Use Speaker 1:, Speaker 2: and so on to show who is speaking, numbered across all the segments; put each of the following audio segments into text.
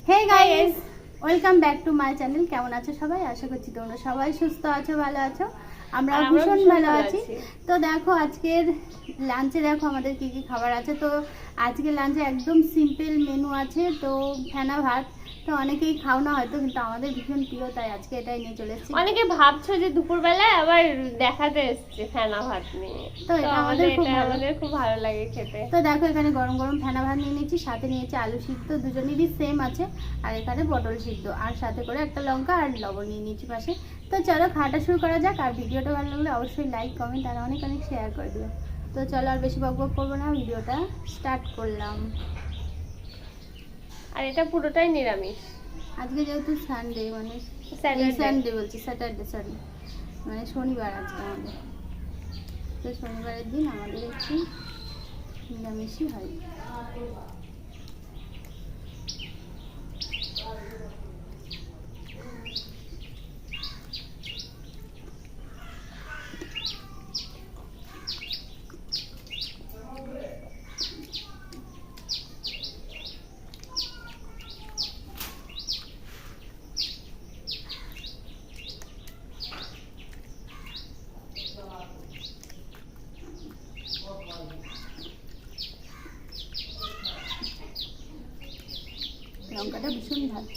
Speaker 1: Hey guys, welcome back to my channel. কেমন আছো সবাই? আশা করছি তোমরা সবাই সুস্থ আছো, ভালো আছো। আমরা ভীষণ ভালো আছি। তো দেখো আজকের লাঞ্চে দেখো আমাদের কি কি খাবার আছে। তো আজকে লাঞ্চে একদম সিম্পল মেনু আছে। তো ফেনা ভাত, তো অনেকেই খাও না হয়তো, কিন্তু আমাদের ভীষণ প্রিয়, তাই আজকে এটাই নিয়ে চলে এসেছি।
Speaker 2: অনেকে ভাবছো যে দুপুরবেলায় আবার দেখাতে এসছে ফেনা ভাত নিয়ে,
Speaker 1: তো এটা আমাদের
Speaker 2: খুব ভালো লাগে খেতে।
Speaker 1: তো দেখো এখানে গরম গরম ফেনা ভাত নিয়ে নিয়েছি, সাথে নিয়েছি আলু সিদ্ধ, দুজনেরই সেম আছে। আর এখানে পটল সিদ্ধ, আর সাথে করে একটা লঙ্কা আর লবণ নিয়ে নিয়েছি পাশে। তো চলো খাওয়াটা শুরু করা যাক। আর ভিডিওটা ভালো লাগলে অবশ্যই লাইক কমেন্ট আর অনেক অনেক শেয়ার করে দিও। তো চলো আর বেশি বকবক করবো না, ভিডিওটা স্টার্ট করলাম।
Speaker 2: আর এটা পুরোটাই নিরামিষ।
Speaker 1: আজকে যেহেতু সানডে, মানে সানডে বলছি, স্যাটারডে, সরি, মানে শনিবার আজকে আমাদের। তো শনিবারের দিন আমাদের একটু নিরামিষই হয়। লঙ্কাটা ভীষণ ভালো।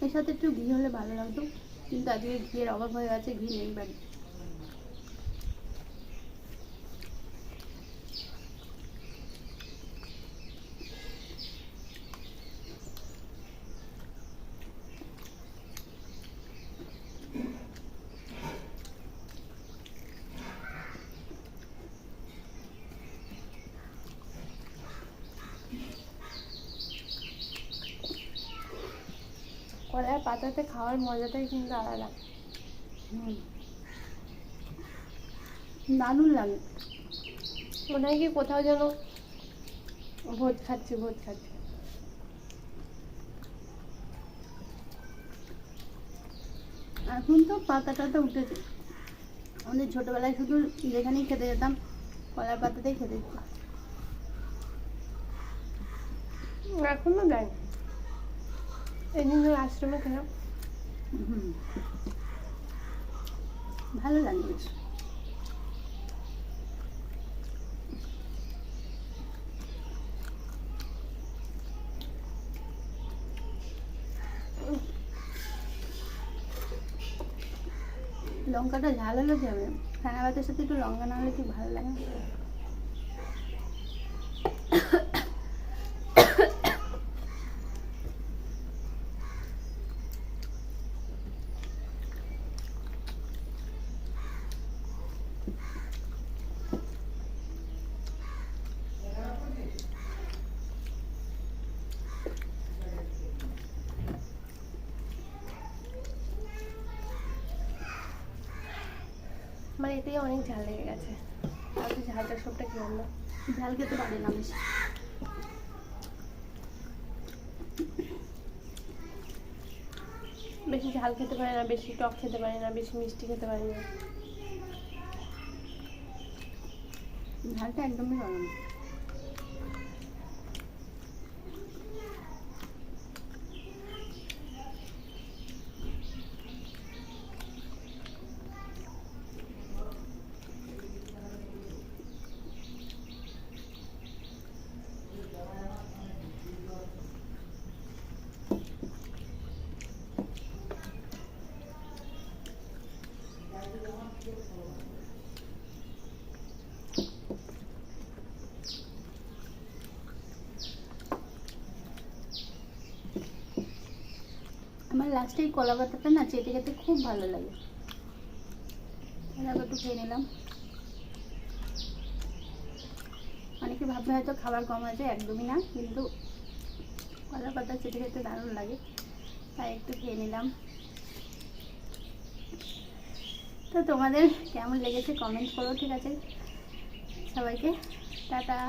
Speaker 1: এর সাথে একটু ঘি হলে ভালো লাগতো, কিন্তু আজকে ঘিয়ের অভাব হয়ে গেছে, ঘি নেই বাড়ি।
Speaker 2: কলার পাতাতে খাওয়ার মজাটাই কিন্তু আলাদা।
Speaker 1: দারুণ লাগে,
Speaker 2: মনে হয় কি কোথাও যেন ভোজ খাচ্ছি।
Speaker 1: এখন তো পাতাটা উঠেছে, আমাদের ছোটবেলায় শুধু যেখানেই খেতে যেতাম কলার পাতাতেই খেতে যেতাম।
Speaker 2: এখনো দেয়, এদিন আশ্রমে খেলাম।
Speaker 1: ভালো লাগে বেশ। লঙ্কাটা ঝাল হলে কি হবে? ফেনা ভাতের সাথে একটু লঙ্কা না হলে কি ভালো লাগে?
Speaker 2: মানে এতেই অনেক ঝাল লেগে গেছে। আর ঝালটা সবটা খেলাম না,
Speaker 1: ঝাল খেতে পারে না বেশি।
Speaker 2: বেশি ঝাল খেতে পারে না, বেশি টক খেতে পারে না, বেশি মিষ্টি খেতে পারে না।
Speaker 1: ঝালটা একদমই ভালো না। আমার লাস্টে এই কলা পাতাটা না চেটে খেতে খুব ভালো লাগে।
Speaker 2: আমার এই কলা পাতাটা না চেটে খেতে খুব ভালো লাগে।
Speaker 1: হুম, দারুণ লাগে।
Speaker 2: আর ঝালটা সবটা খেলাম না।
Speaker 1: ঝালটা একদমই ভালো না। একটু খেয়ে নিলাম। অনেকে ভাববে হয়তো খাবার কম হয়েছে, একদমই না, কিন্তু কলা পাতা চেটে খেতে দারুণ লাগে, তাই একটু খেয়ে নিলাম। তো তোমাদের কেমন লেগেছে কমেন্ট করো, ঠিক আছে? সবাইকে টাটা।